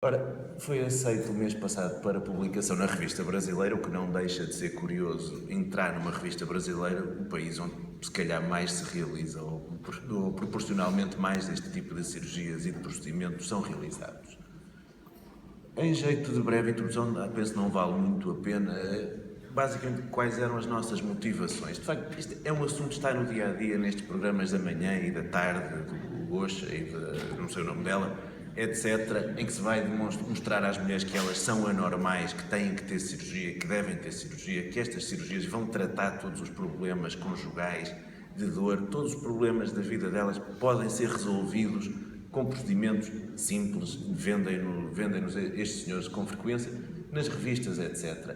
Ora, foi aceito o mês passado para publicação na Revista Brasileira, o que não deixa de ser curioso entrar numa revista brasileira, o país onde se calhar mais se realiza, ou proporcionalmente mais deste tipo de cirurgias e de procedimentos são realizados. Em jeito de breve introdução, penso que não vale muito a pena, basicamente quais eram as nossas motivações. De facto, isto é um assunto que está no dia a dia nestes programas da manhã e da tarde, do Goxa e de, não sei o nome dela, etc., em que se vai mostrar às mulheres que elas são anormais, que têm que ter cirurgia, que devem ter cirurgia, que estas cirurgias vão tratar todos os problemas conjugais, de dor, todos os problemas da vida delas podem ser resolvidos com procedimentos simples, vendem-nos estes senhores com frequência, nas revistas, etc.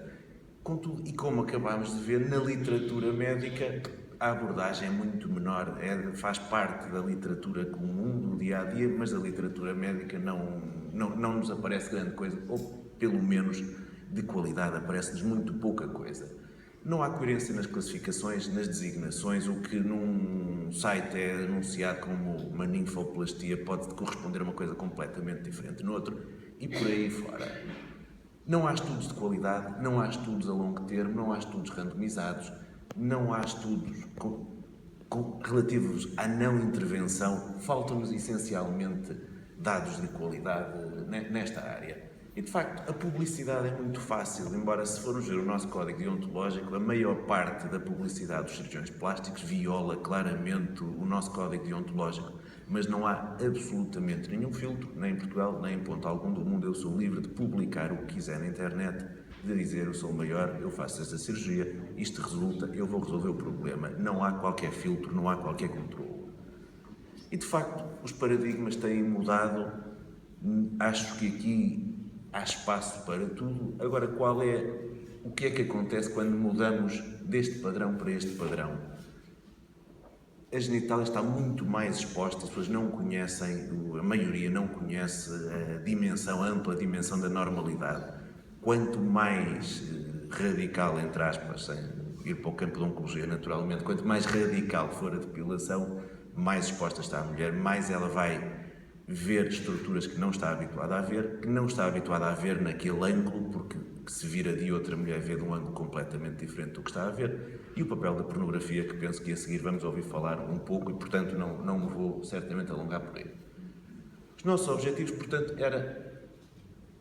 Contudo, e como acabámos de ver, na literatura médica a abordagem é muito menor, faz parte da literatura comum do dia-a-dia, mas a literatura médica não nos aparece grande coisa, ou pelo menos de qualidade, aparece-nos muito pouca coisa. Não há coerência nas classificações, nas designações, o que num site é anunciado como uma ninfoplastia pode corresponder a uma coisa completamente diferente no outro, e por aí fora. Não há estudos de qualidade, não há estudos a longo termo, não há estudos randomizados, não há estudos relativos à não intervenção, faltam-nos essencialmente dados de qualidade nesta área. E de facto, a publicidade é muito fácil, embora se formos ver o nosso código deontológico, a maior parte da publicidade dos cirurgiões plásticos viola claramente o nosso código deontológico, mas não há absolutamente nenhum filtro, nem em Portugal, nem em ponto algum do mundo. Eu sou livre de publicar o que quiser na internet, de dizer eu sou o maior, eu faço esta cirurgia, isto resulta, eu vou resolver o problema. Não há qualquer filtro, não há qualquer controle. E de facto, os paradigmas têm mudado. Acho que aqui há espaço para tudo. Agora, o que é que acontece quando mudamos deste padrão para este padrão? A genitália está muito mais exposta, as pessoas não conhecem, a maioria não conhece a dimensão, a ampla dimensão da normalidade. Quanto mais radical, entre aspas, sem ir para o campo da oncologia naturalmente, quanto mais radical for a depilação, mais exposta está a mulher, mais ela vai ver estruturas que não está habituada a ver, que não está habituada a ver naquele ângulo, porque se vira de outra mulher vê de um ângulo completamente diferente do que está a ver, e o papel da pornografia, que penso que a seguir vamos ouvir falar um pouco e, portanto, não me vou certamente alongar por aí. Os nossos objetivos, portanto, era,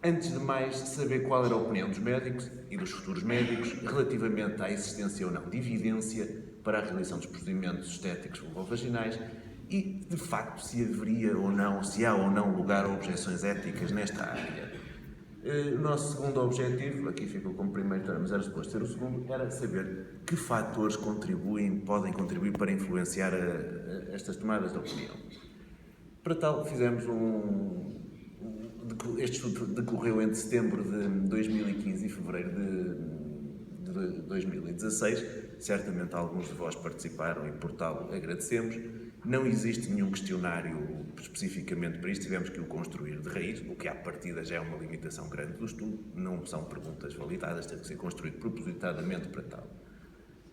antes de mais, saber qual era a opinião dos médicos e dos futuros médicos relativamente à existência ou não de evidência para a realização dos procedimentos estéticos vulvovaginais e, de facto, se haveria ou não, se há ou não lugar a objeções éticas nesta área. O nosso segundo objetivo, aqui ficou como primeiro, mas era suposto ser o segundo, era saber que fatores podem contribuir para influenciar estas tomadas de opinião. Para tal, fizemos este estudo decorreu entre setembro de 2015 e fevereiro de 2016. Certamente alguns de vós participaram e por tal agradecemos. Não existe nenhum questionário especificamente para isto, tivemos que o construir de raiz, o que à partida já é uma limitação grande do estudo, não são perguntas validadas, teve que ser construído propositadamente para tal.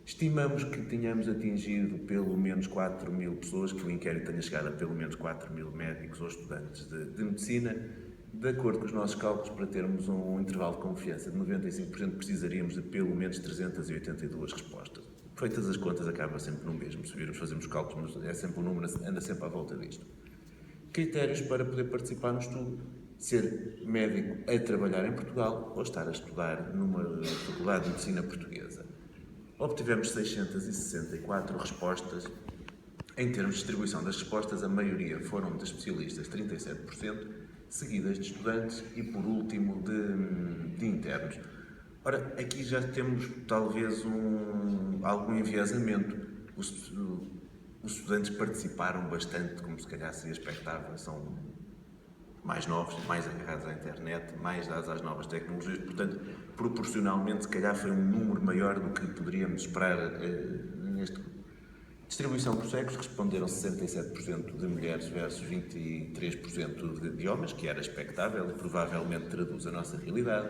Estimamos que tenhamos atingido pelo menos 4.000 pessoas, que o inquérito tenha chegado a pelo menos 4.000 médicos ou estudantes de medicina. De acordo com os nossos cálculos, para termos um intervalo de confiança de 95%, precisaríamos de pelo menos 382 respostas. Feitas as contas, acaba sempre no mesmo. Se virmos, fazemos cálculos, mas é sempre um número, anda sempre à volta disto. Critérios para poder participar no estudo: ser médico a trabalhar em Portugal ou estar a estudar numa faculdade de medicina portuguesa. Obtivemos 664 respostas. Em termos de distribuição das respostas, a maioria foram de especialistas, 37%, seguidas de estudantes e, por último, de internos. Ora, aqui já temos talvez algum enviesamento. Os estudantes participaram bastante, como se calhar seria expectável, são mais novos, mais agarrados à internet, mais dados às novas tecnologias, portanto, proporcionalmente, se calhar foi um número maior do que poderíamos esperar neste. Distribuição por sexos, responderam 67% de mulheres versus 23% de homens, que era expectável e provavelmente traduz a nossa realidade.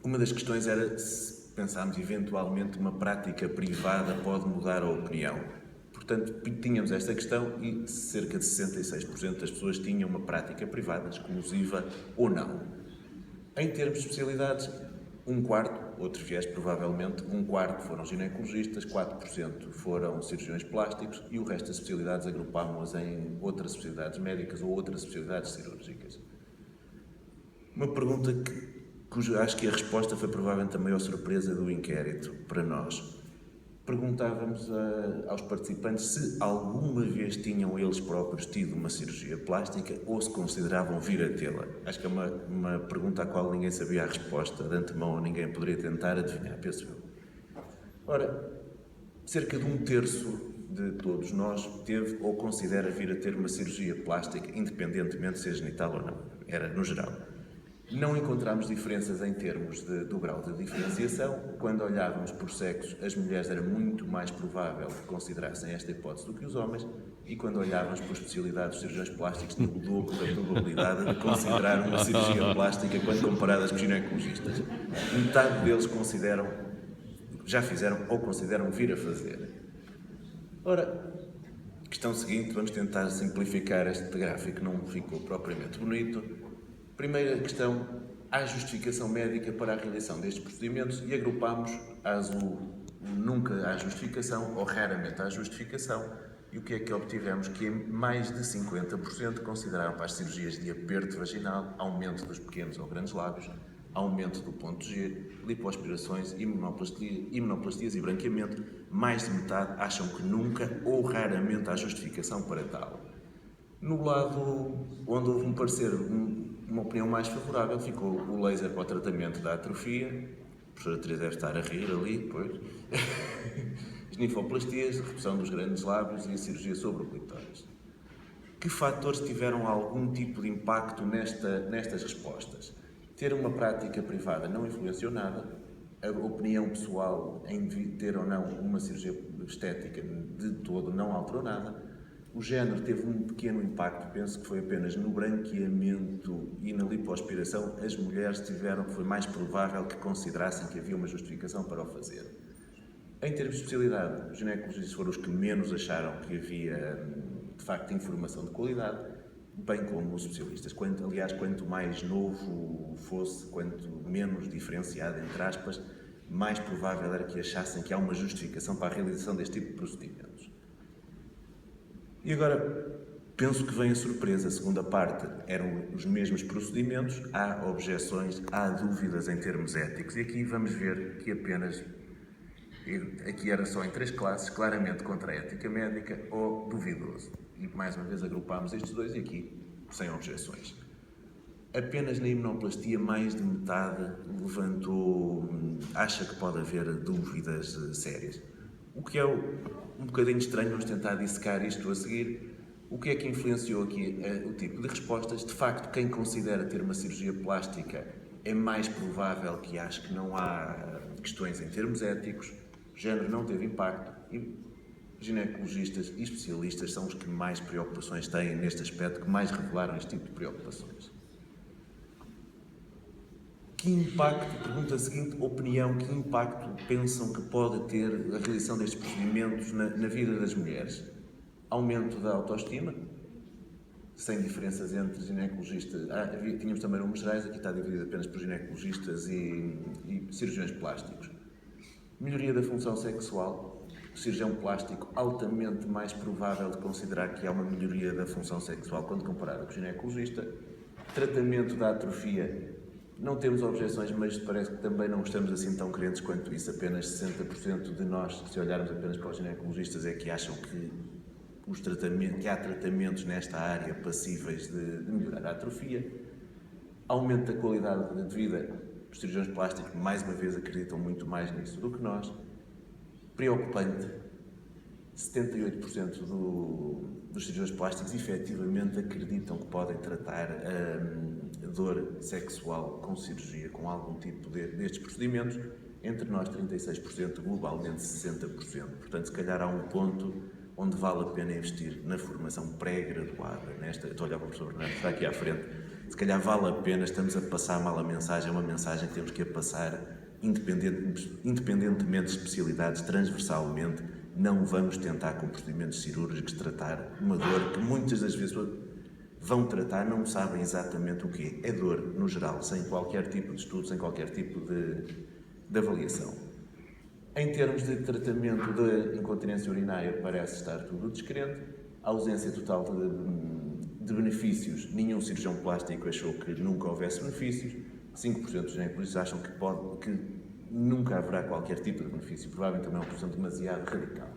Uma das questões era se pensámos eventualmente uma prática privada pode mudar a opinião. Portanto, tínhamos esta questão e cerca de 66% das pessoas tinham uma prática privada, exclusiva ou não. Em termos de especialidades, um quarto, outro viés provavelmente, um quarto foram ginecologistas, 4% foram cirurgiões plásticos e o resto das especialidades agrupámos em outras especialidades médicas ou outras especialidades cirúrgicas. Uma pergunta cuja acho que a resposta foi provavelmente a maior surpresa do inquérito para nós. Perguntávamos aos participantes se alguma vez tinham eles próprios tido uma cirurgia plástica ou se consideravam vir a tê-la. Acho que é uma pergunta à qual ninguém sabia a resposta de antemão, ou ninguém poderia tentar adivinhar, penso eu. Ora, cerca de um terço de todos nós teve ou considera vir a ter uma cirurgia plástica, independentemente se é genital ou não. Era no geral. Não encontramos diferenças em termos do grau de diferenciação. Quando olhávamos por sexos, as mulheres era muito mais provável que considerassem esta hipótese do que os homens, e quando olhávamos por especialidades de cirurgiões plásticos, tinha o dobro da probabilidade de considerar uma cirurgia plástica quando comparadas com ginecologistas. Metade deles já fizeram ou consideram vir a fazer. Ora, questão seguinte, vamos tentar simplificar este gráfico, que não ficou propriamente bonito. Primeira questão, há justificação médica para a realização destes procedimentos e agrupámos a azul, nunca há justificação ou raramente há justificação, e o que é que obtivemos? Que mais de 50% consideraram para as cirurgias de aperto vaginal, aumento dos pequenos ou grandes lábios, aumento do ponto G, lipoaspirações, imunoplastias e branqueamento, mais de metade acham que nunca ou raramente há justificação para tal. No lado onde houve um parecer, uma opinião mais favorável, ficou o laser para o tratamento da atrofia. A professora Teresa deve estar a rir ali, pois. As ninfoplastias, a redução dos grandes lábios e a cirurgia sobre o clitóris. Que fatores tiveram algum tipo de impacto nestas respostas? Ter uma prática privada não influenciou nada. A opinião pessoal em ter ou não uma cirurgia estética de todo não alterou nada. O género teve um pequeno impacto, penso que foi apenas no branqueamento e na lipoaspiração. As mulheres foi mais provável que considerassem que havia uma justificação para o fazer. Em termos de especialidade, os ginecologistas foram os que menos acharam que havia, de facto, informação de qualidade, bem como os especialistas. Quanto mais novo fosse, quanto menos diferenciado, entre aspas, mais provável era que achassem que há uma justificação para a realização deste tipo de procedimentos. E agora, penso que vem a surpresa. A segunda parte eram os mesmos procedimentos, há objeções, há dúvidas em termos éticos. E aqui vamos ver que aqui era só em 3 classes, claramente contra a ética médica ou duvidoso. E mais uma vez agrupámos estes dois e aqui sem objeções. Apenas na imunoplastia mais de metade acha que pode haver dúvidas sérias. O que é um bocadinho estranho, vamos tentar dissecar isto a seguir. O que é que influenciou aqui o tipo de respostas? De facto, quem considera ter uma cirurgia plástica é mais provável que ache que não há questões em termos éticos. O género não teve impacto e ginecologistas e especialistas são os que mais preocupações têm neste aspecto, que mais revelaram este tipo de preocupações. Que impacto, pergunta seguinte, opinião, que impacto pensam que pode ter a realização destes procedimentos na vida das mulheres? Aumento da autoestima, sem diferenças entre ginecologistas. Tínhamos também números gerais, aqui está dividido apenas por ginecologistas e cirurgiões plásticos. Melhoria da função sexual, o cirurgião plástico altamente mais provável de considerar que há uma melhoria da função sexual quando comparado com o ginecologista. Tratamento da atrofia, não temos objeções, mas parece que também não estamos assim tão crentes quanto isso. Apenas 60% de nós, se olharmos apenas para os ginecologistas, é que acham que há tratamentos nesta área passíveis de melhorar a atrofia. Aumento da qualidade de vida, os cirurgiões plásticos, mais uma vez, acreditam muito mais nisso do que nós. Preocupante, 78% dos cirurgiões plásticos efetivamente acreditam que podem tratar a dor sexual com cirurgia, com algum tipo destes procedimentos. Entre nós, 36%, globalmente 60%. Portanto, se calhar há um ponto onde vale a pena investir na formação pré-graduada. Estou a olhar para o professor Bernardo, que está aqui à frente. Se calhar vale a pena, estamos a passar mal a mensagem, é uma mensagem que temos que a passar independentemente de especialidades, transversalmente, não vamos tentar com procedimentos cirúrgicos tratar uma dor que muitas das vezes vão tratar, não sabem exatamente o que é dor, no geral, sem qualquer tipo de estudo, sem qualquer tipo de avaliação. Em termos de tratamento de incontinência urinária, parece estar tudo descrente, a ausência total de benefícios, nenhum cirurgião plástico achou que nunca houvesse benefícios, 5% dos ginecologistas acham que nunca haverá qualquer tipo de benefício, provavelmente também é uma posição demasiado radical.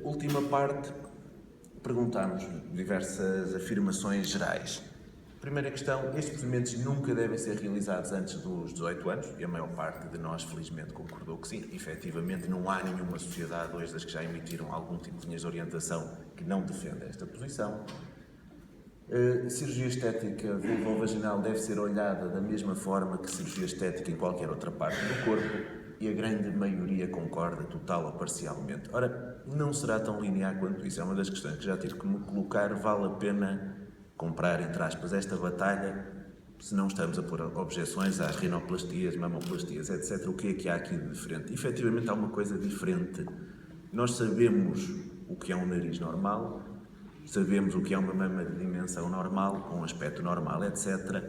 Última parte, perguntámos diversas afirmações gerais. Primeira questão, estes procedimentos nunca devem ser realizados antes dos 18 anos, e a maior parte de nós, felizmente, concordou que sim. Efetivamente, não há nenhuma sociedade hoje das que já emitiram algum tipo de linhas de orientação que não defenda esta posição. Cirurgia estética vulvovaginal deve ser olhada da mesma forma que cirurgia estética em qualquer outra parte do corpo, e a grande maioria concorda, total ou parcialmente. Ora, não será tão linear quanto isso, é uma das questões que já tive que me colocar. Vale a pena comprar, entre aspas, esta batalha, se não estamos a pôr objeções às rinoplastias, mamoplastias, etc. O que é que há aqui de diferente? Efetivamente há uma coisa diferente. Nós sabemos o que é um nariz normal, sabemos o que é uma mama de dimensão normal, com um aspecto normal, etc.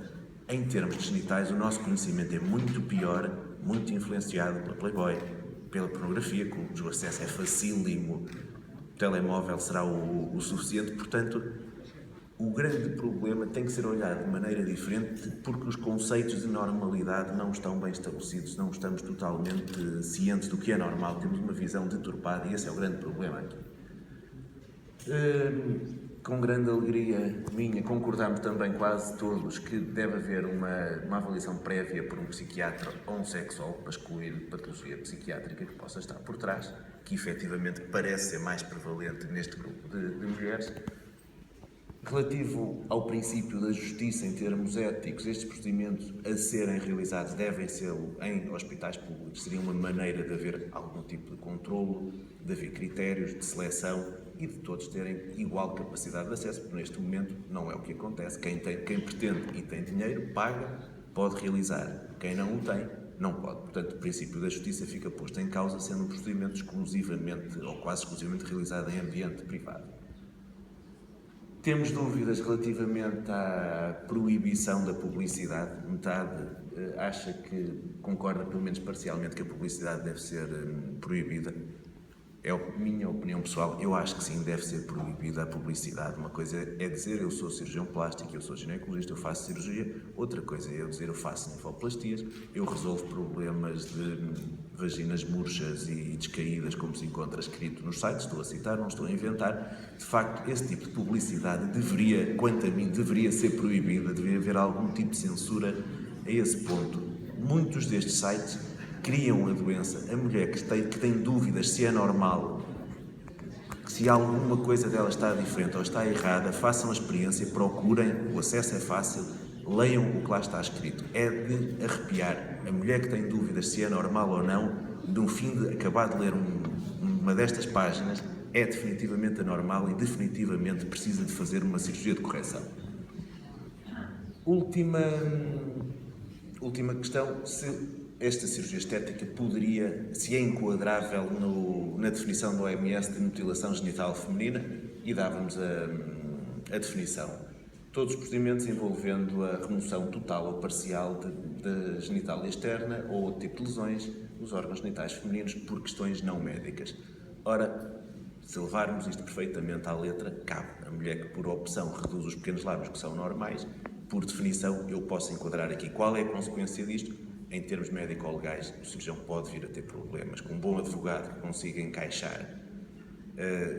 Em termos de genitais, o nosso conhecimento é muito pior, muito influenciado pela Playboy, pela pornografia, cujo acesso é facílimo, o telemóvel será o suficiente. Portanto, o grande problema tem que ser olhado de maneira diferente, porque os conceitos de normalidade não estão bem estabelecidos, não estamos totalmente cientes do que é normal, temos uma visão deturpada e esse é o grande problema aqui. Com grande alegria minha, concordamos também quase todos que deve haver uma avaliação prévia por um psiquiatra ou um sexólogo para excluir patologia psiquiátrica que possa estar por trás, que efetivamente parece ser mais prevalente neste grupo de mulheres. Relativo ao princípio da justiça em termos éticos, estes procedimentos a serem realizados devem ser em hospitais públicos. Seria uma maneira de haver algum tipo de controlo, de haver critérios de seleção e de todos terem igual capacidade de acesso, porque neste momento não é o que acontece. Quem pretende e tem dinheiro, paga, pode realizar. Quem não o tem, não pode. Portanto, o princípio da justiça fica posto em causa, sendo um procedimento exclusivamente ou quase exclusivamente realizado em ambiente privado. Temos dúvidas relativamente à proibição da publicidade. Metade acha que concorda, pelo menos parcialmente, que a publicidade deve ser proibida. É a minha opinião pessoal. Eu acho que sim, deve ser proibida a publicidade. Uma coisa é dizer eu sou cirurgião plástico, eu sou ginecologista, eu faço cirurgia. Outra coisa é eu dizer eu faço nefroplastias, eu resolvo problemas de vaginas murchas e descaídas, como se encontra escrito nos sites. Estou a citar, não estou a inventar. De facto, esse tipo de publicidade deveria, quanto a mim, deveria ser proibida, deveria haver algum tipo de censura a esse ponto. Muitos destes sites criam a doença. A mulher que tem dúvidas se é normal, se alguma coisa dela está diferente ou está errada, façam a experiência, procurem, o acesso é fácil, leiam o que lá está escrito. É de arrepiar. A mulher que tem dúvidas se é normal ou não, no fim de acabar de ler uma destas páginas, é definitivamente anormal e definitivamente precisa de fazer uma cirurgia de correção. Última questão, se esta cirurgia estética se é enquadrável na definição do OMS de mutilação genital feminina, e dávamos a definição. Todos os procedimentos envolvendo a remoção total ou parcial da genitália externa ou outro tipo de lesões dos órgãos genitais femininos por questões não médicas. Ora, se levarmos isto perfeitamente à letra, cabe. A mulher que por opção reduz os pequenos lábios que são normais, por definição eu posso enquadrar aqui. Qual é a consequência disto? Em termos médico-legais, o cirurgião pode vir a ter problemas. Com um bom advogado que consiga encaixar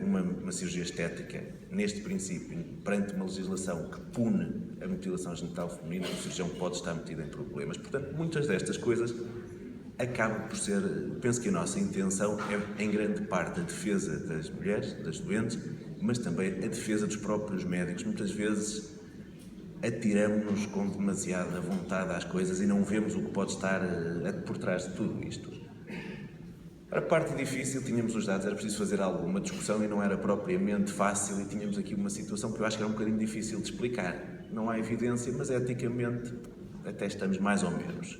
uma cirurgia estética neste princípio, perante uma legislação que pune a mutilação genital feminina, o cirurgião pode estar metido em problemas. Portanto, muitas destas coisas acabam por ser, penso que a nossa intenção é, em grande parte, a defesa das mulheres, das doentes, mas também a defesa dos próprios médicos. Muitas vezes atiramos-nos com demasiada vontade às coisas e não vemos o que pode estar por trás de tudo isto. A parte difícil, tínhamos os dados, era preciso fazer alguma discussão e não era propriamente fácil, e tínhamos aqui uma situação que eu acho que era um bocadinho difícil de explicar. Não há evidência, mas eticamente até estamos mais ou menos.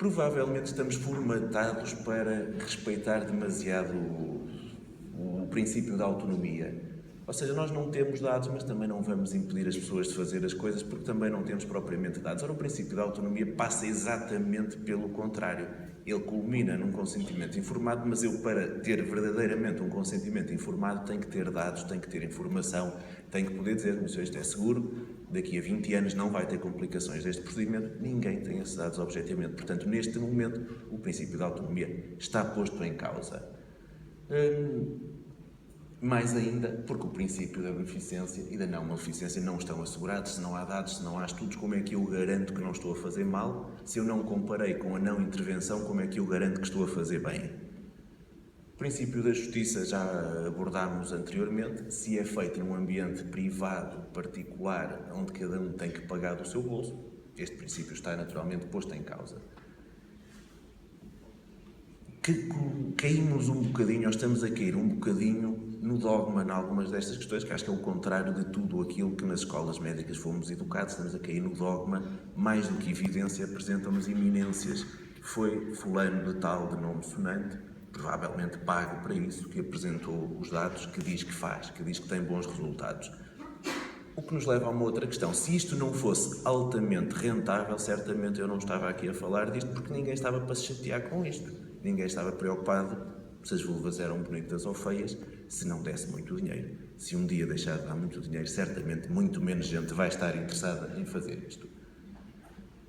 provavelmente estamos formatados para respeitar demasiado o princípio da autonomia. Ou seja, nós não temos dados, mas também não vamos impedir as pessoas de fazer as coisas porque também não temos propriamente dados. Ora, o princípio da autonomia passa exatamente pelo contrário. Ele culmina num consentimento informado, mas eu, para ter verdadeiramente um consentimento informado, tenho que ter dados, tenho que ter informação, tenho que poder dizer, mas isto é seguro, daqui a 20 anos não vai ter complicações deste procedimento. Ninguém tem esses dados objetivamente. Portanto, neste momento, o princípio da autonomia está posto em causa. Mais ainda, porque o princípio da beneficência e da não maleficência não estão assegurados. Se não há dados, se não há estudos, como é que eu garanto que não estou a fazer mal? Se eu não comparei com a não intervenção, como é que eu garanto que estou a fazer bem? O princípio da justiça já abordámos anteriormente. Se é feito num ambiente privado, particular, onde cada um tem que pagar do seu bolso, este princípio está naturalmente posto em causa. Caímos um bocadinho, ou estamos a cair um bocadinho no dogma em algumas destas questões, que acho que é o contrário de tudo aquilo que nas escolas médicas fomos educados. Estamos a cair no dogma, mais do que evidência, apresentam-nos iminências. Foi fulano de tal, de nome sonante, provavelmente pago para isso, que apresentou os dados, que diz que faz, que diz que tem bons resultados. O que nos leva a uma outra questão. Se isto não fosse altamente rentável, certamente eu não estava aqui a falar disto, porque ninguém estava para se chatear com isto. Ninguém estava preocupado se as vulvas eram bonitas ou feias, se não desse muito dinheiro. Se um dia deixar de dar muito dinheiro, certamente muito menos gente vai estar interessada em fazer isto.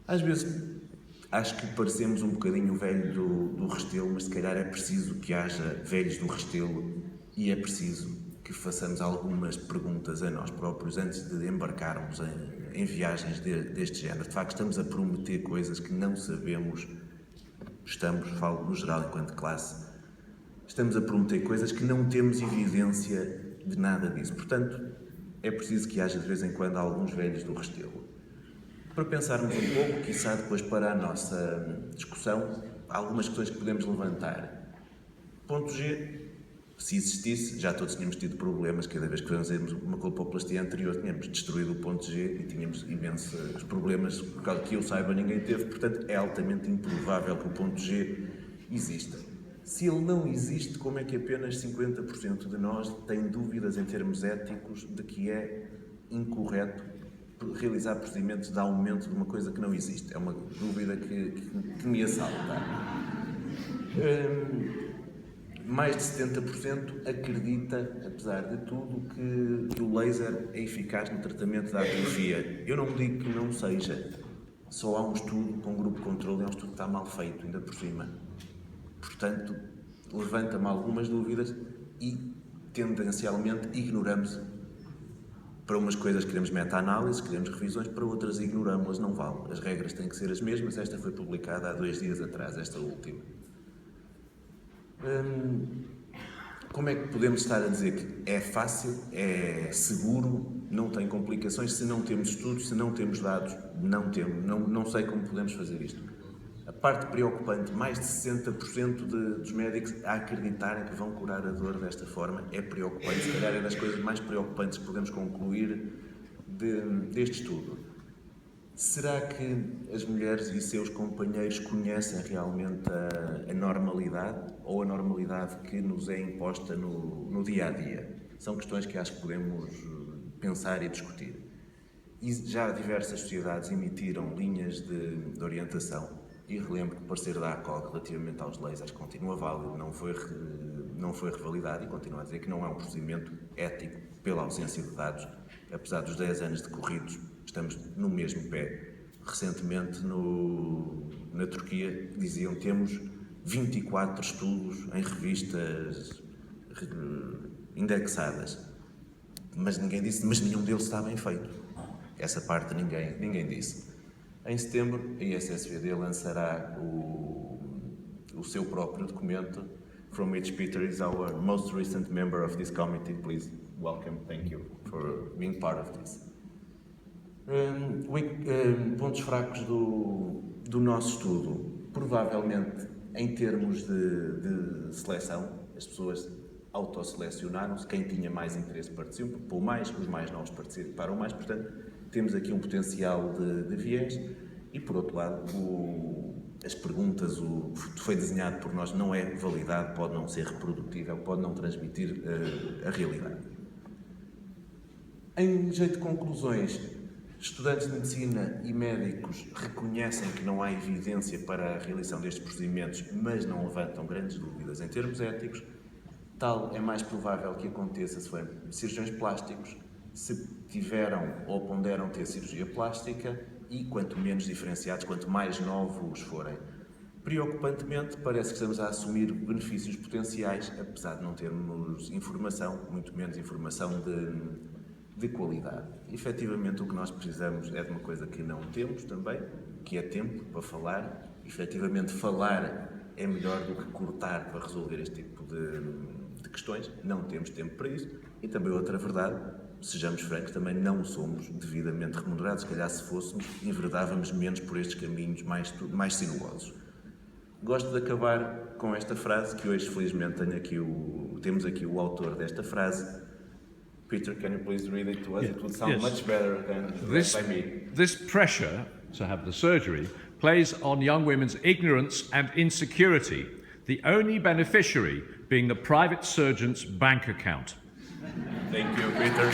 Às vezes, acho que parecemos um bocadinho o velho do Restelo, mas se calhar é preciso que haja velhos do Restelo e é preciso que façamos algumas perguntas a nós próprios antes de embarcarmos em viagens deste género. De facto, estamos a prometer coisas que não sabemos. Falo no geral enquanto classe, estamos a prometer coisas que não temos evidência de nada disso. Portanto, é preciso que haja de vez em quando alguns velhos do Restelo. Para pensarmos um pouco, quiçá depois para a nossa discussão, há algumas questões que podemos levantar. Ponto G, se existisse, já todos tínhamos tido problemas, cada vez que fazíamos uma colpoplastia anterior tínhamos destruído o ponto G e tínhamos imensos problemas, por causa que eu saiba ninguém teve, portanto é altamente improvável que o ponto G exista. Se ele não existe, como é que apenas 50% de nós têm dúvidas em termos éticos de que é incorreto realizar procedimentos de aumento de uma coisa que não existe? É uma dúvida que me assalta. Mais de 70% acredita, apesar de tudo, que o laser é eficaz no tratamento da atrofia. Eu não digo que não seja. Só há um estudo com grupo de controle, é um estudo que está mal feito, ainda por cima. Portanto, levanta-me algumas dúvidas e, tendencialmente, ignoramos. Para umas coisas queremos meta-análises, queremos revisões, para outras ignoramos-las, não vale. As regras têm que ser as mesmas. Esta foi publicada há 2 dias atrás, esta última. Como é que podemos estar a dizer que é fácil, é seguro, não tem complicações, se não temos estudos, se não temos dados? Não sei como podemos fazer isto. A parte preocupante, mais de 60% dos médicos a acreditarem que vão curar a dor desta forma, é preocupante. Se calhar é das coisas mais preocupantes que podemos concluir deste estudo. Será que as mulheres e seus companheiros conhecem realmente a normalidade ou a normalidade que nos é imposta no dia-a-dia? São questões que acho que podemos pensar e discutir. E já diversas sociedades emitiram linhas de orientação e relembro que o parecer da ACOG relativamente aos lasers continua válido, não foi revalidado e continua a dizer que não é um procedimento ético pela ausência de dados, apesar dos 10 anos decorridos. Estamos no mesmo pé. Recentemente, na Turquia, diziam que temos 24 estudos em revistas indexadas. Mas ninguém disse, mas nenhum deles está bem feito. Essa parte ninguém disse. Em setembro, a ISSVD lançará o seu próprio documento, from which Peter is our most recent member of this committee. Please welcome, thank you for being part of this. Pontos fracos do nosso estudo. Provavelmente, em termos de seleção, as pessoas autosselecionaram-se. Quem tinha mais interesse participou mais, os mais novos participaram mais. Portanto, temos aqui um potencial de viés. E, por outro lado, as perguntas, o que foi desenhado por nós não é validado, pode não ser reprodutível, pode não transmitir a realidade. Em jeito de conclusões, estudantes de medicina e médicos reconhecem que não há evidência para a realização destes procedimentos, mas não levantam grandes dúvidas em termos éticos. Tal é mais provável que aconteça se forem cirurgiões plásticos, se tiveram ou ponderam ter cirurgia plástica e quanto menos diferenciados, quanto mais novos forem. Preocupantemente, parece que estamos a assumir benefícios potenciais, apesar de não termos informação, muito menos informação de qualidade. Efetivamente, o que nós precisamos é de uma coisa que não temos também, que é tempo para falar. Efetivamente, falar é melhor do que cortar para resolver este tipo de questões. Não temos tempo para isso. E também outra verdade, sejamos francos, também não somos devidamente remunerados. Se calhar, se fôssemos, enverdávamos menos por estes caminhos mais sinuosos. Gosto de acabar com esta frase, que hoje, felizmente, temos aqui o autor desta frase. Peter, can you please read it to us? It would sound much better than read by me. This pressure to have the surgery plays on young women's ignorance and insecurity, the only beneficiary being the private surgeon's bank account. Thank you, Peter.